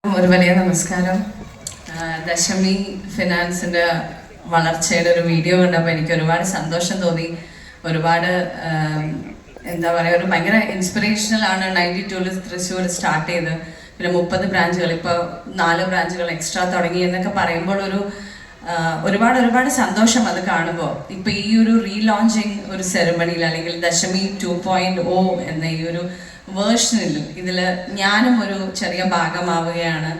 ഒരു വലിയ നമസ്കാരം. ദശമി ഫിനാൻസിൻ്റെ വളർച്ചയുടെ ഒരു വീഡിയോ കണ്ടപ്പോൾ എനിക്ക് ഒരുപാട് സന്തോഷം തോന്നി. ഒരുപാട് എന്താ പറയുക, ഒരു ഭയങ്കര ഇൻസ്പിറേഷണൽ ആണ്. 92 തൃശ്ശൂർ സ്റ്റാർട്ട് ചെയ്ത് പിന്നെ 30 ബ്രാഞ്ചുകൾ, ഇപ്പോൾ 4 ബ്രാഞ്ചുകൾ എക്സ്ട്രാ തുടങ്ങി എന്നൊക്കെ പറയുമ്പോൾ ഒരുപാട് സന്തോഷം അത് കാണുമ്പോൾ. ഇപ്പോൾ ഈ ഒരു റീലോഞ്ചിങ് ഒരു സെറിമണിയിൽ അല്ലെങ്കിൽ ദശമി 2.0 എന്ന ഈ ഒരു വേർഷനിൽ ഇതിൽ ഞാനും ഒരു ചെറിയ ഭാഗമാവുകയാണ്.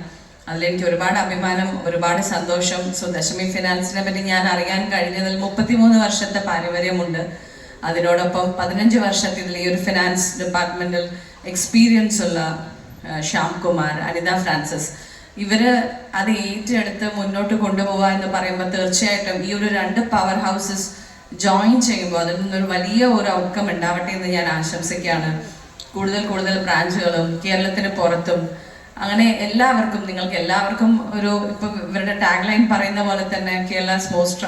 അതിലെനിക്ക് ഒരുപാട് അഭിമാനം, ഒരുപാട് സന്തോഷം. സോ ദശമി ഫിനാൻസിനെ പറ്റി ഞാൻ അറിയാൻ കഴിഞ്ഞതിൽ 33 വർഷത്തെ പാരമ്പര്യമുണ്ട്. അതിനോടൊപ്പം 15 വർഷത്തിൽ ഈ ഒരു ഫിനാൻസ് ഡിപ്പാർട്ട്മെൻറ്റിൽ എക്സ്പീരിയൻസ് ഉള്ള ശ്യാം കുമാർ, അനിത ഫ്രാൻസിസ്, ഇവര് അത് ഏറ്റെടുത്ത് മുന്നോട്ട് കൊണ്ടുപോകുക എന്ന് പറയുമ്പോൾ തീർച്ചയായിട്ടും ഈ ഒരു 2 പവർ ഹൗസസ് ജോയിൻ ചെയ്യുമ്പോൾ അതിൽ നിന്നൊരു വലിയ ഒരു ഔട്ട്കം ഉണ്ടാവട്ടെ എന്ന് ഞാൻ ആശംസിക്കുകയാണ്. കൂടുതൽ ബ്രാഞ്ചുകളും കേരളത്തിന് പുറത്തും അങ്ങനെ എല്ലാവർക്കും, നിങ്ങൾക്ക് എല്ലാവർക്കും ഒരു, ഇപ്പം ഇവരുടെ ടാഗ് ലൈൻ പറയുന്ന പോലെ തന്നെ Kerala's most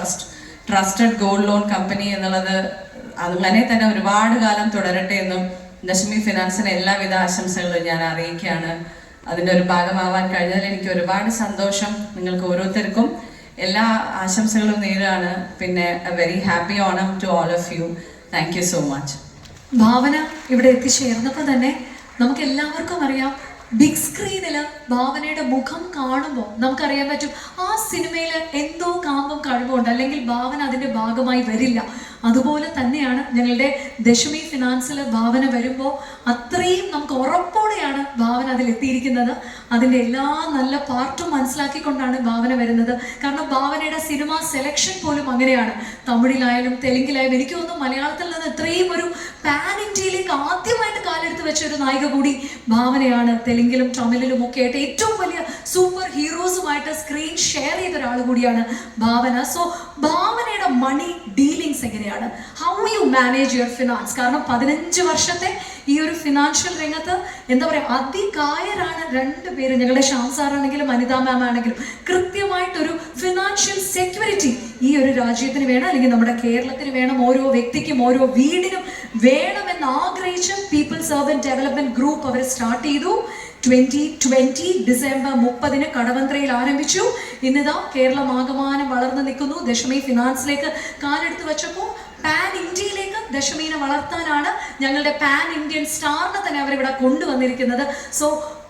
trusted gold loan company എന്നുള്ളത് അങ്ങനെ തന്നെ ഒരുപാട് കാലം തുടരട്ടെ എന്നും ദശമി ഫിനാൻസിന് എല്ലാവിധ ആശംസകളും ഞാൻ അറിയിക്കുകയാണ്. അതിൻ്റെ ഒരു ഭാഗമാവാൻ കഴിഞ്ഞതിൽ എനിക്ക് ഒരുപാട് സന്തോഷം. നിങ്ങൾക്ക് ഓരോരുത്തർക്കും എല്ലാ ആശംസകളും നേരുകയാണ്. പിന്നെ a very happy Onam to all of you. Thank you so much. Bhavana ഇവിടെ എത്തിച്ചേർന്നപ്പോൾ തന്നെ നമുക്ക് എല്ലാവർക്കും അറിയാം, ബിഗ് സ്ക്രീനിൽ ഭാവനയുടെ മുഖം കാണുമ്പോൾ നമുക്കറിയാൻ പറ്റും ആ സിനിമയിൽ എന്തോ കാമ്പും കഴിവുണ്ട്, അല്ലെങ്കിൽ ഭാവന അതിൻ്റെ ഭാഗമായി വരില്ല. അതുപോലെ തന്നെയാണ് ഞങ്ങളുടെ ദശമി ഫിനാൻസിൽ ഭാവന വരുമ്പോൾ അത്രയും നമുക്ക് ഉറപ്പോടെയാണ് ഭാവന അതിലെത്തിയിരിക്കുന്നത്. അതിൻ്റെ എല്ലാ നല്ല പാർട്ടും മനസ്സിലാക്കിക്കൊണ്ടാണ് ഭാവന വരുന്നത്. കാരണം ഭാവനയുടെ സിനിമ സെലക്ഷൻ പോലും അങ്ങനെയാണ്. തമിഴിലായാലും തെലുങ്കിലായാലും, എനിക്ക് തോന്നുന്നു മലയാളത്തിൽ നിന്ന് ഇത്രയും ഒരു പാൻ ഇന്ത്യയിലേക്ക് ആദ്യമായിട്ട് കാലെടുത്ത് വെച്ച ഒരു നായിക കൂടി ഭാവനയാണ്. തെലുങ്കിലും തമിഴിലും ഒക്കെ ആയിട്ട് ഏറ്റവും വലിയ സൂപ്പർ ഹീറോസുമായിട്ട് സ്ക്രീൻ ഷെയർ ചെയ്ത ഒരാൾ കൂടിയാണ് ഭാവന. സോ ഭാവനയുടെ മണി ഡീലിങ്സ് എങ്ങനെയാണ്, how you manage your finance? കാരണം 15 വർഷത്തെ ഈ ഒരു ഫിനാൻഷ്യൽ രംഗത്ത് എന്താ പറയുക, അതികായരാണ് 2 പേര്. ഞങ്ങളുടെ ശ്യാം സാറാണെങ്കിലും അനിത മാം ആണെങ്കിലും കൃത്യമായിട്ടൊരു ഫിനാൻഷ്യൽ സെക്യൂരിറ്റി ഈ ഒരു രാജ്യത്തിന് വേണം, അല്ലെങ്കിൽ നമ്മുടെ കേരളത്തിന് വേണം, ഓരോ വ്യക്തിക്കും ഓരോ വീടിനും വേണമെന്ന് ആഗ്രഹിച്ച് പീപ്പിൾസ് അർബൻ ഡെവലപ്മെന്റ് ഗ്രൂപ്പ് അവർ സ്റ്റാർട്ട് ചെയ്തു. 2020 ഡിസംബർ 30 കടവന്ത്രയിൽ ആരംഭിച്ചു. ഇന്നിതാ കേരളം ആകമാനം വളർന്നു നിൽക്കുന്നു. ദശമി ഫിനാൻസിലേക്ക് കാലെടുത്ത് വെച്ചപ്പോൾ പാൻ ഇന്ത്യയിലേക്ക് ദശമീനെ വളർത്താനാണ് ഞങ്ങളുടെ പാൻ ഇന്ത്യൻ സ്റ്റാറിനെ തന്നെ അവരിവിടെ കൊണ്ടുവന്നിരിക്കുന്നത്. സോ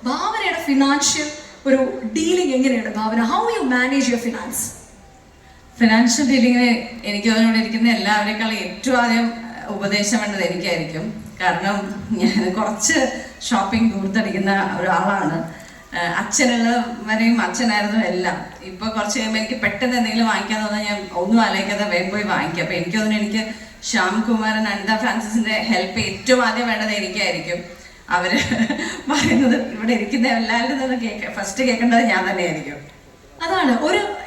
ഭാവനയുടെ ഫിനാൻഷ്യൽ ഒരു ഡീലിംഗ് എങ്ങനെയാണ് Bhavana? How you manage your finance? Financial ഡീലിങ്ങിന് എനിക്ക് അതിനോട് ഇരിക്കുന്ന എല്ലാവരെക്കാളും ഏറ്റവും ആദ്യം ഉപദേശം വേണ്ടത് എനിക്കായിരിക്കും. കാരണം ഞാൻ കുറച്ച് ഷോപ്പിംഗ് ദൂരത്തടിക്കുന്ന ഒരാളാണ്. അച്ഛനുള്ളവരെയും അച്ഛനായിരുന്നു എല്ലാം. ഇപ്പോൾ കുറച്ച് കഴിയുമ്പോൾ എനിക്ക് പെട്ടെന്ന് എന്തെങ്കിലും വാങ്ങിക്കാൻ തോന്നാൽ ഞാൻ ഒന്നും ആലോചിക്കാതെ വേഗം പോയി വാങ്ങിക്കും. അപ്പോൾ എനിക്ക് തോന്നുന്നു എനിക്ക് ശ്യാം കുമാരൻ, അനിത ഫ്രാൻസിസിൻ്റെ ഹെൽപ്പ് ഏറ്റവും ആദ്യം വേണ്ടത് എനിക്കായിരിക്കും. അവർ പറയുന്നത് ഇവിടെ ഇരിക്കുന്ന എല്ലാവരും നിന്ന് ഫസ്റ്റ് കേൾക്കേണ്ടത് ഞാൻ തന്നെയായിരിക്കും. അതാണ്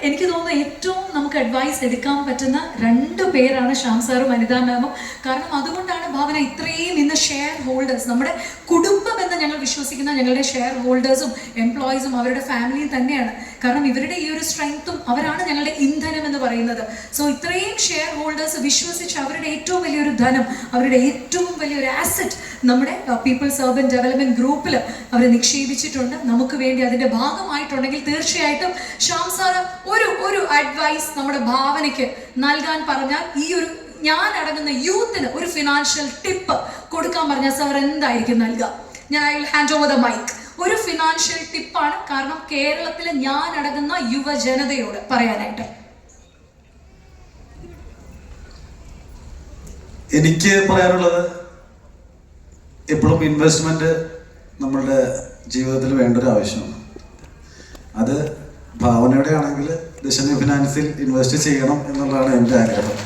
എനിക്ക് തോന്നുന്നു ഏറ്റവും നമുക്ക് അഡ്വൈസ് എടുക്കാൻ പറ്റുന്ന 2 പേരാണ് ശ്യാം സാറും അനിത മാമും. കാരണം അതുകൊണ്ടാണ് ഭാവന ഇത്രയും ഇന്ന് ഷെയർ ഹോൾഡേഴ്സ്, നമ്മുടെ കുടുംബം എന്ന് ഞങ്ങൾ വിശ്വസിക്കുന്ന ഞങ്ങളുടെ ഷെയർ ഹോൾഡേഴ്സും എംപ്ലോയീസും അവരുടെ ഫാമിലിയും തന്നെയാണ്. കാരണം ഇവരുടെ ഈ ഒരു സ്ട്രെങ്ത്തും അവരാണ് ഞങ്ങളുടെ ഇന്ധനം എന്ന് പറയുന്നത്. സോ ഇത്രയും ഷെയർ ഹോൾഡേഴ്സ് വിശ്വസിച്ച് അവരുടെ ഏറ്റവും വലിയൊരു ധനം, അവരുടെ ഏറ്റവും വലിയൊരു ആസറ്റ് നമ്മുടെ പീപ്പിൾസ് അർബൻ ഡെവലപ്മെന്റ് ഗ്രൂപ്പിൽ അവർ നിക്ഷേപിച്ചിട്ടുണ്ട്. നമുക്ക് വേണ്ടി അതിൻ്റെ ഭാഗമായിട്ടുണ്ടെങ്കിൽ തീർച്ചയായിട്ടും ശ്യാം സാറ് ഒരു അഡ്വൈസ് നമ്മുടെ ഭാവനയ്ക്ക് നൽകാൻ പറഞ്ഞാൽ, ഈ ഒരു ഞാൻ അടങ്ങുന്ന യൂത്തിന് ഒരു ഫിനാൻഷ്യൽ ടിപ്പ് കൊടുക്കാൻ പറഞ്ഞാൽ സാർ എന്തായിരിക്കും നൽകുക? ഞാൻ I will hand over the mic. ഒരു ഫിനാൻഷ്യൽ ടിപ്പാണ്, കാരണം കേരളത്തിലെ ഞാൻ അടങ്ങുന്ന യുവജനതയോട് പറയാനായിട്ട്. എനിക്ക് പറയാനുള്ളത്, എപ്പോഴും ഇൻവെസ്റ്റ്മെന്റ് നമ്മളുടെ ജീവിതത്തിൽ വേണ്ട ഒരു ആവശ്യമാണ്. അത് ഭാവനയുടെ ആണെങ്കിൽ ദശമി ഫിനാൻസിൽ ഇൻവെസ്റ്റ് ചെയ്യണം എന്നുള്ളതാണ് എൻ്റെ ആഗ്രഹം.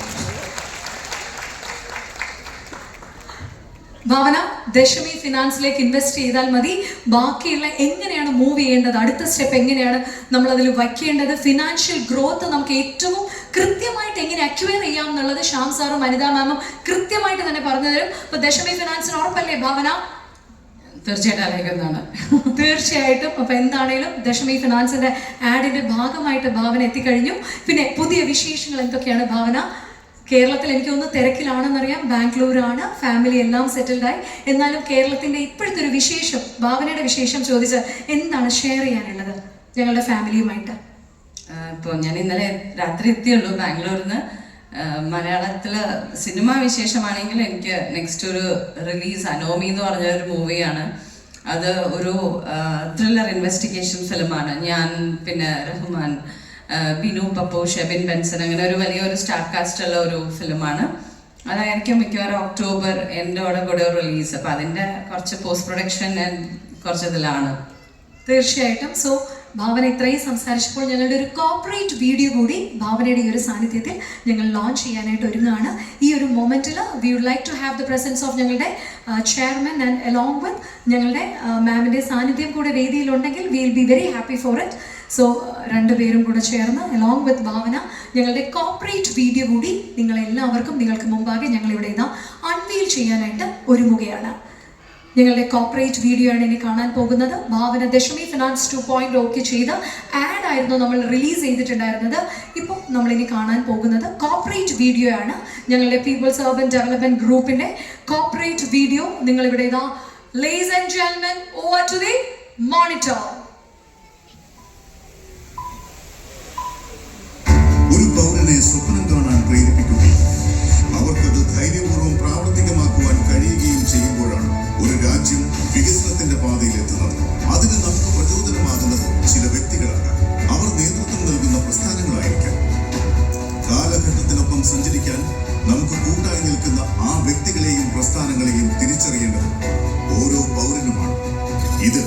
ഭാവന ദശമി ഫിനാൻസിലേക്ക് ഇൻവെസ്റ്റ് ചെയ്താൽ മതി. ബാക്കിയുള്ള എങ്ങനെയാണ് മൂവ് ചെയ്യേണ്ടത്, അടുത്ത സ്റ്റെപ്പ് എങ്ങനെയാണ് നമ്മൾ അതിൽ വയ്ക്കേണ്ടത്, ഫിനാൻഷ്യൽ ഗ്രോത്ത് നമുക്ക് ഏറ്റവും കൃത്യമായിട്ട് എങ്ങനെ അക്വയർ ചെയ്യാം എന്നുള്ളത് ശ്യാം സാറും അനിത മാമും കൃത്യമായിട്ട് തന്നെ പറഞ്ഞു തരും. അപ്പൊ ദശമി ഫിനാൻസിന് ഉറപ്പല്ലേ ഭാവന? തീർച്ചയായിട്ടും. അപ്പൊ എന്താണേലും ദശമി ഫിനാൻസിന്റെ ആഡിന്റെ ഭാഗമായിട്ട് ഭാവന എത്തിക്കഴിഞ്ഞു. പിന്നെ പുതിയ വിശേഷങ്ങൾ എന്തൊക്കെയാണ് ഭാവന? കേരളത്തിൽ എനിക്കൊന്ന് തിരക്കിലാണെന്നറിയാം, ബാംഗ്ലൂരാണ്, ഫാമിലി എല്ലാം സെറ്റിൽഡായി. എന്നാലും കേരളത്തിൻ്റെ ഇപ്പോഴത്തെ ഒരു വിശേഷം, ഭാവനയുടെ വിശേഷം ചോദിച്ചാൽ എന്താണ് ഷെയർ ചെയ്യാനുള്ളത് ഞങ്ങളുടെ ഫാമിലിയുമായിട്ട്? ഇപ്പോൾ ഞാൻ ഇന്നലെ രാത്രി എത്തിയുള്ളൂ ബാംഗ്ലൂരിൽ നിന്ന്. മലയാളത്തിൽ സിനിമ വിശേഷമാണെങ്കിൽ എനിക്ക് നെക്സ്റ്റ് ഒരു റിലീസ് അനോമി എന്ന് പറഞ്ഞ ഒരു മൂവിയാണ്. അത് ഒരു ത്രില്ലർ ഇൻവെസ്റ്റിഗേഷൻ ഫിലിമാണ്. ഞാൻ പിന്നെ റഹ്മാൻ, ബിനു പപ്പു, ഷെബിൻ ബെൻസൺ, അങ്ങനെ ഒരു വലിയൊരു സ്റ്റാർ കാസ്റ്റ് ഉള്ള ഒരു ഫിലിമാണ്. അതായിരിക്കും മിക്കവാറും ഒക്ടോബർ എൻ്റെയോടെ കൂടെ റിലീസ്. അപ്പം അതിൻ്റെ കുറച്ച് പോസ്റ്റ് പ്രൊഡക്ഷൻ കുറച്ച് ഇതിലാണ്. തീർച്ചയായിട്ടും. സോ ഭാവന ഇത്രയും സംസാരിച്ചപ്പോൾ ഞങ്ങളുടെ ഒരു കോർപ്പറേറ്റ് വീഡിയോ കൂടി ഭാവനയുടെ ഈ ഒരു സാന്നിധ്യത്തിൽ ഞങ്ങൾ ലോഞ്ച് ചെയ്യാനായിട്ട് ഒരുങ്ങുകയാണ്. ഈ ഒരു മൊമെൻറ്റിൽ we would like to have the presence of ഞങ്ങളുടെ ചെയർമാൻ ആൻഡ് അലോങ് വിത്ത് ഞങ്ങളുടെ മാമിൻ്റെ സാന്നിധ്യം കൂടെ വേദിയിലുണ്ടെങ്കിൽ we will be very happy for it. So രണ്ടുപേരും കൂടെ ചേർന്ന് അലോങ് വിത്ത് ഭാവന ഞങ്ങളുടെ കോർപ്പറേറ്റ് വീഡിയോ കൂടി നിങ്ങളെല്ലാവർക്കും നിങ്ങൾക്ക് മുമ്പാകെ ഞങ്ങളിവിടെ ഇതാ അൺവീൽ ചെയ്യാനായിട്ട് ഒരുങ്ങുകയാണ്. ഞങ്ങളുടെ കോർപ്പറേറ്റ് വീഡിയോ ആണ് ഇനി കാണാൻ പോകുന്നത്. ഭാവന ദശമി ഫിനാൻസ് 2.0 ചെയ്ത ആഡ് ആയിരുന്നു നമ്മൾ റിലീസ് ചെയ്തിട്ടുണ്ടായിരുന്നത്. ഇപ്പോൾ നമ്മളിനി കാണാൻ പോകുന്നത് കോർപ്പറേറ്റ് വീഡിയോ ആണ്. ഞങ്ങളുടെ പീപ്പിൾസ് അർബൻ ഡെവലപ്മെന്റ് ഗ്രൂപ്പിന്റെ കോർപ്പറേറ്റ് വീഡിയോ നിങ്ങളിവിടെ ഇതാ. Ladies and gentlemen, over to the monitor. ഒരു പൗരനെ സ്വപ്നം കാണാൻ പ്രേരിപ്പിക്കുകയും അവർക്കത് ധൈര്യപൂർവ്വം പ്രാവർത്തികമാക്കുവാൻ കഴിയുകയും ചെയ്യുമ്പോഴാണ് ഒരു രാജ്യം വികസനത്തിന്റെ പാതയിലെത്തുന്നത്. അതിന് നമുക്ക് പ്രചോദനമാകുന്നത് ചില വ്യക്തികളാകാം. അവർ നേതൃത്വം നൽകുന്ന പ്രസ്ഥാനങ്ങളായിരിക്കാം. കാലഘട്ടത്തിനൊപ്പം സഞ്ചരിക്കാൻ നമുക്ക് കൂട്ടായി നിൽക്കുന്ന ആ വ്യക്തികളെയും പ്രസ്ഥാനങ്ങളെയും തിരിച്ചറിയേണ്ടത് ഓരോ പൗരനുമാണ്. ഇത്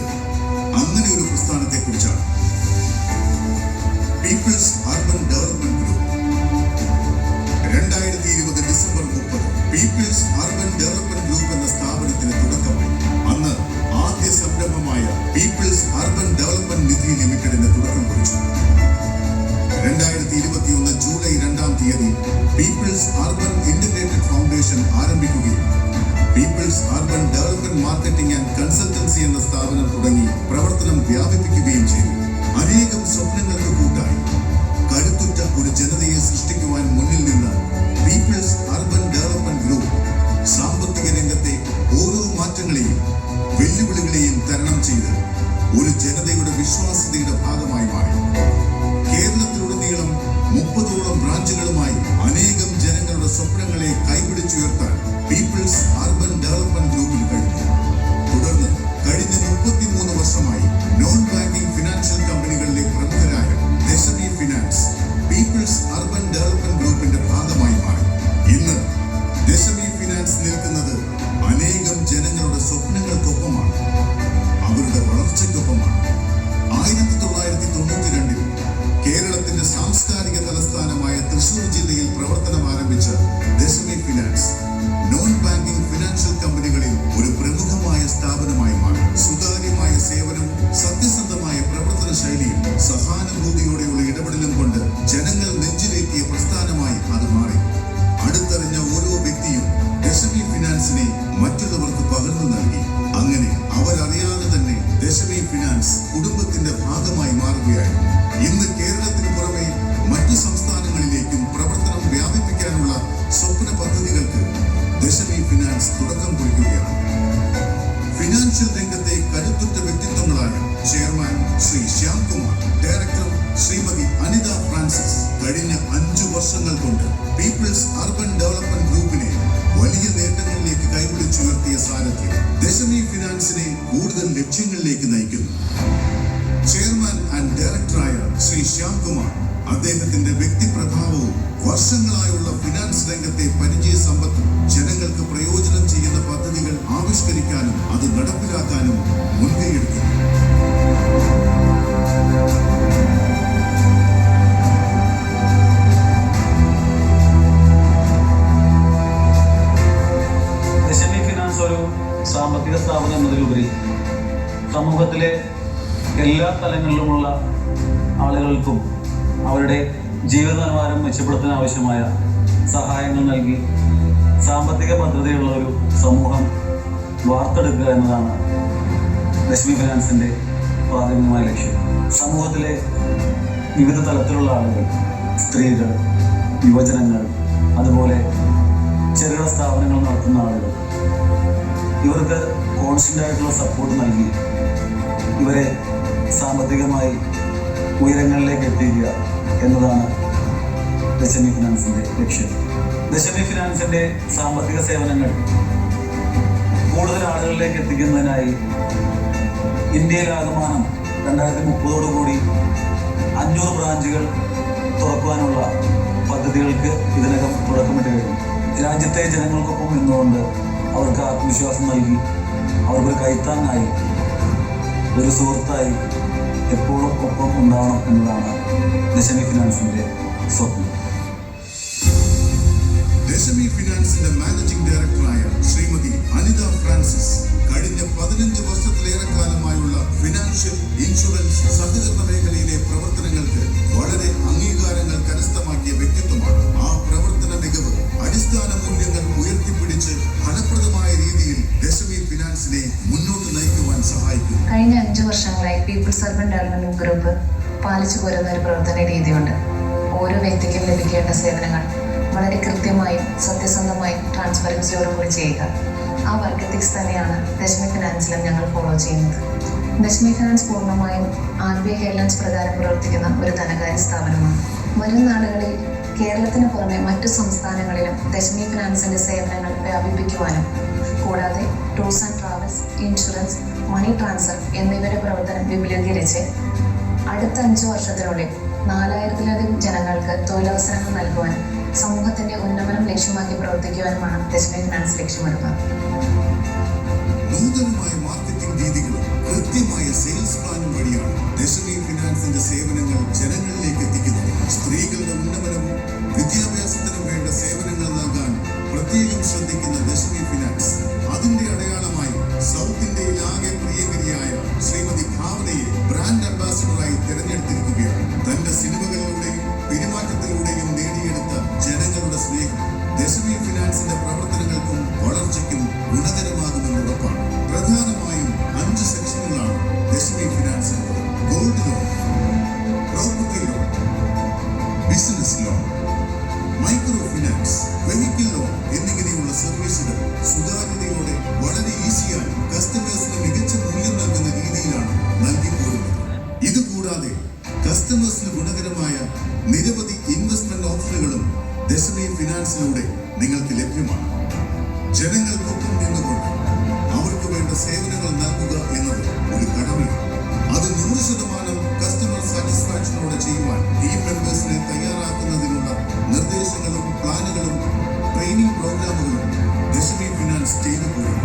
അങ്ങനെ ഒരു പ്രസ്ഥാനത്തെക്കുറിച്ചാണ്. People's urban development group 2020 December 30 people's urban development group എന്ന സ്ഥാപനത്തിന് തുടക്കമായി. അന്ന് ആദ്യ സംരംഭമായ പീപ്പിൾസ് അർബൻ ഡെവലപ്മെന്റ് നിധി ലിമിറ്റഡിന് തുടക്കം കുറിച്ചു. 2021 ജൂലൈ 2-ാം തീയതി പീപ്പിൾസ് അർബൻ ഇന്റഗ്രേറ്റഡ് ഫൗണ്ടേഷൻ ആരംഭിക്കുകയും people's urban development marketing and consultancy എന്ന സ്ഥാപനം തുടങ്ങി പ്രവർത്തനം വ്യാപിപ്പിക്കുകയും ചെയ്തു. അനേകം സ്വപ്നങ്ങൾക്ക് കൂട്ടായി കരുത്തുറ്റ ഒരു ജനതയെ സൃഷ്ടിക്കുവാൻ മുന്നിൽ നിന്ന് പീപ്പിൾസ് അർബൻ ഡെവലപ്മെന്റ് ഗ്രൂപ്പ് സാമ്പത്തിക രംഗത്തെ ഓരോ മാറ്റങ്ങളെയും വെല്ലുവിളികളെയും തരണം ചെയ്ത് ഒരു ജനതയുടെ വിശ്വാസ്യതയുടെ ഭാഗമായി മാറി. കേരളത്തിലുടനീളം 30ഓളം ബ്രാഞ്ചുകളുമായി അനേകം ജനങ്ങളുടെ സ്വപ്നങ്ങളെ കൈപിടിച്ചുയർത്താൻ പീപ്പിൾസ് അർബൻ ഡെവലപ്മെന്റ് ഗ്രൂപ്പിൽ കഴിഞ്ഞു. തുടർന്ന് കഴിഞ്ഞ 33 വർഷമായി നോൺ ബാങ്കിംഗ് ഫിനാൻഷ്യൽ കമ്പനികളിലെ പ്രമുഖരായ ദശമി ഫിനാൻസ് പീപ്പിൾസ് അർബൻ ഡെവലപ്മെന്റ് ഗ്രൂപ്പിന്റെ ഭാഗമായി മാറി. ഇന്ന് ദശമി ഫിനാൻസ് നിൽക്കുന്നത് അനേകം ജനങ്ങളുടെ സ്വപ്നങ്ങൾക്കൊപ്പമാണ്, അവരുടെ വളർച്ചയ്ക്കൊപ്പമാണ്. 1992 കേരളത്തിന്റെ സാംസ്കാരിക തലസ്ഥാനമായ തൃശൂർ ജില്ലയിൽ പ്രവർത്തനം ആരംഭിച്ച ദശമി ഫിനാൻസ് നോൺ ബാങ്കിംഗ് ഫിനാൻഷ്യൽ കമ്പനികളിൽ ഒരു പ്രമുഖമായ സ്ഥാപനമായി മാറി. സുതാര്യമായ സേവനവും സത്യസന്ധമായ പ്രവർത്തന ശൈലിയും സഹാനുഭൂതിയോടെയുള്ള ഇടപെടലും കൊണ്ട് ജനങ്ങൾ നെഞ്ചിലേറ്റിയ പ്രസ്ഥാനമായി അത് മാറി. അടുത്തറിഞ്ഞ ഓരോ വ്യക്തിയും ദശമി ഫിനാൻസിനെ മറ്റുള്ളവർക്ക് പകർന്നു നൽകി. അങ്ങനെ അവരറിയാതെ തന്നെ ദശമി ഫിനാൻസ് കുടുംബത്തിന്റെ ഭാഗമായി മാറുകയായി. ഇന്ന് കേരളത്തിന് പുറമെ മറ്റു സംസ്ഥാനങ്ങളിലേക്കും പ്രവർത്തനം വ്യാപിപ്പിക്കാനുള്ള സ്വപ്ന പദ്ധതികൾക്ക് ദശമി ഫിനാൻസ് തുടക്കം കുറിക്കുകയാണ്. ഫിനാൻഷ്യൽ രംഗത്തെ കരുത്തുറ്റ വ്യക്തിത്വങ്ങളായ chairman Shri Shyamkumar, director Shrimati Anitha Francis കഴിഞ്ഞ 5 വർഷങ്ങൾ കൊണ്ട് പീപ്പിൾസ് അർബൻ ഡെവലപ്മെന്റ് ഗ്രൂപ്പിനെ വലിയ നേട്ടങ്ങളിലേക്ക് കൈപിടിച്ചുയർത്തിയ സാരഥ്യം ദശമി ഫിനാൻസിനെ കൂടുതൽ ലക്ഷ്യങ്ങളിലേക്ക് നയിക്കുന്നു. ചെയർമാൻ ആൻഡ് ഡയറക്ടറായ ശ്രീ ശ്യാംകുമാർ അദ്ദേഹത്തിന്റെ വ്യക്തിപ്രഭാവവും വർഷങ്ങളായുള്ള ഫിനാൻസ് രംഗത്തെ പരിചയ സമ്പത്തും ജനങ്ങൾക്ക് പ്രയോജനം ചെയ്യുന്ന പദ്ധതികൾ ആവിഷ്കരിക്കാനും അത് നടപ്പിലാക്കാനും മുൻകൈയെടുക്കുന്നു. ദശമി ഫിനാൻസ് ഒരു സാമ്പത്തിക സ്ഥാപനം എന്നതിലുപരി സമൂഹത്തിലെ എല്ലാ തലങ്ങളിലുമുള്ള ആളുകൾക്കും അവരുടെ ജീവിത നിലവാരം മെച്ചപ്പെടുത്താൻ ആവശ്യമായ സഹായങ്ങൾ നൽകി സാമ്പത്തിക ഭദ്രതയുള്ള ഒരു സമൂഹം വാർത്തെടുക്കുക എന്നതാണ് ദശമി ഫിനാൻസിൻ്റെ പ്രാഥമികമായ ലക്ഷ്യം. സമൂഹത്തിലെ വിവിധ തലത്തിലുള്ള ആളുകൾ, സ്ത്രീകൾ, യുവജനങ്ങൾ, അതുപോലെ ചെറുകിട സ്ഥാപനങ്ങൾ നടത്തുന്ന ആളുകൾ, ഇവർക്ക് കോൺസ്റ്റൻ്റ് ആയിട്ടുള്ള സപ്പോർട്ട് നൽകി ഇവരെ സാമ്പത്തികമായി ഉയരങ്ങളിലേക്ക് എത്തിക്കുക എന്നതാണ് ദശമി ഫിനാൻസിൻ്റെ ലക്ഷ്യം. ദശമി ഫിനാൻസിൻ്റെ സാമ്പത്തിക സേവനങ്ങൾ കൂടുതൽ ആളുകളിലേക്ക് എത്തിക്കുന്നതിനായി ഇന്ത്യയിലാകമാനം 2030 500 ബ്രാഞ്ചുകൾ തുറക്കുവാനുള്ള പദ്ധതികൾക്ക് ഇതിനകം തുടക്കമിട്ട് കഴിഞ്ഞു. രാജ്യത്തെ ജനങ്ങൾക്കൊപ്പം നിന്നുകൊണ്ട് അവർക്ക് ആത്മവിശ്വാസം നൽകി അവർക്ക് കൈത്താങ്ങായി ഒരു സുഹൃത്തായി എപ്പോഴും ഒപ്പം ഉണ്ടാവണം എന്നതാണ് ദശമി ഫിനാൻസിൻ്റെ സ്വപ്നം. ദശമി ഫിനാൻസിന്റെ മാനേജിംഗ് ഡയറക്ടറായ ശ്രീമതി അനിത ഫ്രാൻസിസ് കഴിഞ്ഞ 15 വർഷത്തിലേറെക്കാലമായുള്ള ഫിനാൻഷ്യൽ, ഇൻഷുറൻസ്, സഹകരണ മേഖലയിലെ പ്രവർത്തനങ്ങൾക്ക് വളരെ അംഗീകാരങ്ങൾ കരസ്ഥമാക്കിയ വ്യക്തിത്വമാണ്. ആ പ്രവർത്തന മികവ്, അടിസ്ഥാന മൂല്യങ്ങൾ ഉയർത്തിപ്പിടിച്ച് ഫലപ്രദമായ രീതിയിൽ ദശമി ഫിനാൻസിനെ മുന്നോട്ട് നയിക്കുവാൻ സഹായിക്കും. കഴിഞ്ഞ 5 വർഷങ്ങളായി പീപ്പിൾസ് അർബൻ ഡെവലപ്മെന്റ് ഗ്രൂപ്പ് പാലിച്ചു പോരുന്ന ഒരു പ്രവർത്തന രീതിയുണ്ട്. ഓരോ വ്യക്തിക്കും ലഭിക്കേണ്ട സേവനങ്ങൾ വളരെ കൃത്യമായും സത്യസന്ധമായും ട്രാൻസ്പെറൻസിയോടുകൂടി ചെയ്യുക. ആ വർക്ക് എത്തിക്സ് തന്നെയാണ് ദശമി ഫിനാൻസിലും ഞങ്ങൾ ഫോളോ ചെയ്യുന്നത്. ദശമി ഫിനാൻസ് പൂർണ്ണമായും RBI ഗൈഡ്ലൈൻസ് പ്രകാരം പ്രവർത്തിക്കുന്ന ഒരു ധനകാര്യ സ്ഥാപനമാണ്. വരും നാളുകളിൽ കേരളത്തിന് പുറമെ മറ്റു സംസ്ഥാനങ്ങളിലും ദശമി ഫിനാൻസിന്റെ സേവനങ്ങൾ വ്യാപിപ്പിക്കുവാനും കൂടാതെ tours and travels, insurance, money transfer എന്നിവയുടെ പ്രവർത്തനം വിപുലീകരിച്ച് അടുത്ത 5 വർഷത്തിനുള്ളിൽ 4000-ലധികം ജനങ്ങൾക്ക് തൊഴിലവസരങ്ങൾ നൽകുവാനും സമൂഹത്തിന്റെ ഉന്നമനം ലക്ഷ്യമാക്കി പ്രവർത്തിക്കുവാനുമാണ് ദശമി ഫിനാൻസ് ലക്ഷ്യമിടുന്നത്. നൂതനമായ മാർക്കറ്റിംഗ് രീതികളും കൃത്യമായ സെയിൽസ് പ്ലാനും വഴിയാണ് ദശമി ഫിനാൻസിന്റെ സേവനങ്ങൾ ജനങ്ങളിലേക്ക് എത്തിക്കുന്നത്. സ്ത്രീകളുടെ ഉന്നമനവും വിദ്യാഭ്യാസത്തിനും വേണ്ട സേവനങ്ങൾ നൽകാൻ പ്രത്യേകം ശ്രദ്ധിക്കുന്ന ദശമി ഫിനാൻസ് അതിന്റെ അടയാളമായി സൗത്ത് ഇന്ത്യയിലാകെ പ്രിയങ്കരിയായ ശ്രീമതി ഭാവനയെ ബ്രാൻഡ് അംബാസിഡറായി തിരഞ്ഞെടുത്തിരിക്കുകയാണ്. തന്റെ സിനിമകളിലൂടെയും പെരുമാറ്റത്തിലൂടെയും നേടിയെടുത്ത ജനങ്ങളുടെ സ്നേഹം ദശമി ഫിനാൻസിന്റെ പ്രവർത്തനങ്ങൾക്കും വളർച്ചയ്ക്കും ഗുണകരമാകുമെന്ന് ഉറപ്പാണ്. പ്രധാനമായും 5 സെക്ഷനുകളാണ് ദശമി ഫിനാൻസിനുള്ളത്. Gold loan, property loan, business loan, micro finance, vehicle loan എന്നിങ്ങനെയുള്ള സർവീസുകൾ സുതാര്യതയോടെ വളരെ ഈസിയായി കസ്റ്റമേഴ്സിന് മികച്ച മൂല്യം നൽകുന്ന രീതിയിലാണ് നൽകിപ്പോരുന്നത്. ഇതുകൂടാതെ കസ്റ്റമേഴ്സിന് ഗുണകരമായ നിരവധി ഇൻവെസ്റ്റ്മെന്റ് ഓപ്ഷനുകളും ദശമി ഫിനാൻസിലൂടെ നിങ്ങൾക്ക് ലഭ്യമാണ്. ജനങ്ങൾക്കൊപ്പം നിന്നുകൊണ്ട് അവർക്ക് വേണ്ട സേവനങ്ങൾ നൽകുക എന്നത് ഒരു കടമയാണ്. അത് 100% കസ്റ്റമർ സാറ്റിസ്ഫാക്ഷനോടെ ചെയ്യുവാൻ ടീം മെമ്പേഴ്സിനെ തയ്യാറാക്കുന്നതിനുള്ള നിർദ്ദേശങ്ങളും പ്ലാനുകളും ട്രെയിനിങ് പ്രോഗ്രാമുകളും ദശമി ഫിനാൻസ് ചെയ്തു പോകുന്നു.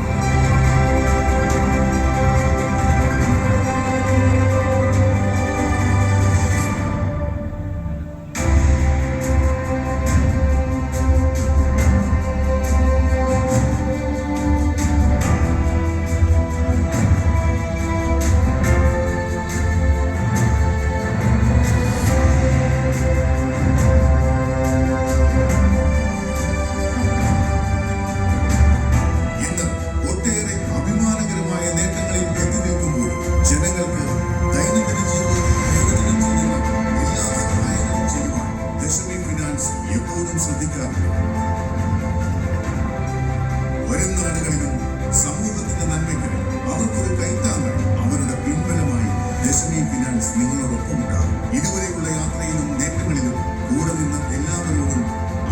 വരും നാടുകളിലും സമൂഹത്തിന്റെ നന്മയ്ക്ക് അവർക്കൊരു കൈത്താങ്ങായി അവരുടെ പിൻബലമായി ദശമി ഫിനാൻസ് നിങ്ങളോടൊപ്പം ഉണ്ടാകും. ഇതുവരെയുള്ള യാത്രയിലും നേട്ടങ്ങളിലും കൂടെ നിന്ന് എല്ലാവരോടും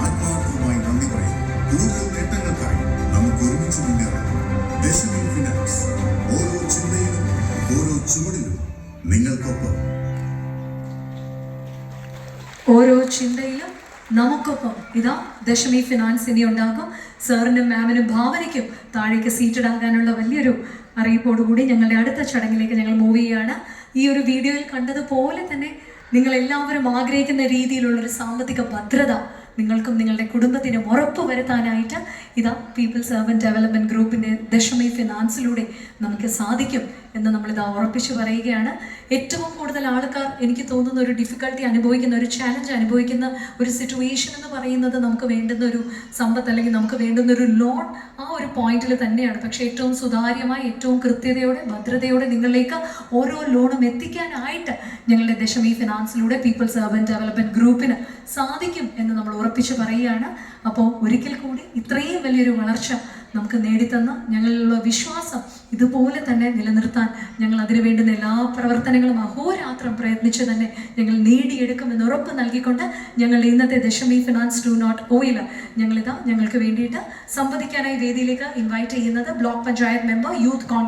ആത്മാർത്ഥമായി നന്ദി പറയും. കൂടുതൽ നേട്ടങ്ങൾക്കായി നമുക്ക് ഒരുമിച്ച് മുന്നേറാം. ദശമി ഫിനാൻസ് ഓരോ ചിന്തയിലും ഓരോ ചുവടിലും നിങ്ങൾക്കൊപ്പം. ഓരോ ചിന്തയിലും നമുക്കൊപ്പം ഇതാ ദശമി ഫിനാൻസ് ഇനി ഉണ്ടാകും. സാറിനും മാമിനും ഭാവനയ്ക്കും താഴേക്ക് സീറ്റഡ് ആകാനുള്ള വലിയൊരു അറിയിപ്പോടുകൂടി ഞങ്ങളുടെ അടുത്ത ചടങ്ങിലേക്ക് ഞങ്ങൾ മൂവ് ചെയ്യുകയാണ്. ഈ ഒരു വീഡിയോയിൽ കണ്ടതുപോലെ തന്നെ നിങ്ങൾ എല്ലാവരും ആഗ്രഹിക്കുന്ന രീതിയിലുള്ളൊരു സാമ്പത്തിക ഭദ്രത നിങ്ങൾക്കും നിങ്ങളുടെ കുടുംബത്തിനും ഉറപ്പ് വരുത്താനായിട്ട് ഇതാ പീപ്പിൾസ് അർബൻ ഡെവലപ്മെന്റ് ഗ്രൂപ്പിന്റെ ദശമി ഫിനാൻസിലൂടെ നമുക്ക് സാധിക്കും എന്ന് നമ്മളിതാ ഉറപ്പിച്ചു പറയുകയാണ്. ഏറ്റവും കൂടുതൽ ആൾക്കാർ എനിക്ക് തോന്നുന്ന ഒരു ഡിഫിക്കൽട്ടി അനുഭവിക്കുന്ന, ഒരു ചാലഞ്ച് അനുഭവിക്കുന്ന ഒരു സിറ്റുവേഷൻ എന്ന് പറയുന്നത് നമുക്ക് വേണ്ടുന്ന ഒരു സമ്പത്ത് അല്ലെങ്കിൽ നമുക്ക് വേണ്ടുന്ന ഒരു ലോൺ ആ ഒരു പോയിന്റിൽ തന്നെയാണ്. പക്ഷേ ഏറ്റവും സുതാര്യമായി ഏറ്റവും കൃത്യതയോടെ ഭദ്രതയോടെ നിങ്ങളിലേക്ക് ഓരോ ലോണും എത്തിക്കാനായിട്ട് ഞങ്ങളുടെ ദശമി ഫിനാൻസിലൂടെ പീപ്പിൾസ് അർബൻ ഡെവലപ്മെന്റ് ഗ്രൂപ്പിന് സാധിക്കും എന്ന് നമ്മൾ ഉറപ്പിച്ച് പറയുകയാണ്. അപ്പോൾ ഒരിക്കൽ കൂടി ഇത്രയും വലിയൊരു വളർച്ച നമുക്ക് നേടിത്തന്ന ഞങ്ങളിലുള്ള വിശ്വാസം ഇതുപോലെ തന്നെ നിലനിർത്താൻ ഞങ്ങൾ അതിനു വേണ്ടുന്ന എല്ലാ പ്രവർത്തനങ്ങളും അഹോരാത്രം പ്രയത്നിച്ച് തന്നെ ഞങ്ങൾ നേടിയെടുക്കുമെന്ന് ഉറപ്പ് നൽകിക്കൊണ്ട് ഞങ്ങൾ ഇന്നത്തെ ദശമി ഫിനാൻസ് 2.0 ഞങ്ങളിതാ ഞങ്ങൾക്ക് വേണ്ടിയിട്ട് സംവദിക്കാനായി വേദിയിലേക്ക് ഇൻവൈറ്റ് ചെയ്യുന്നത് block panchayat member youth Congress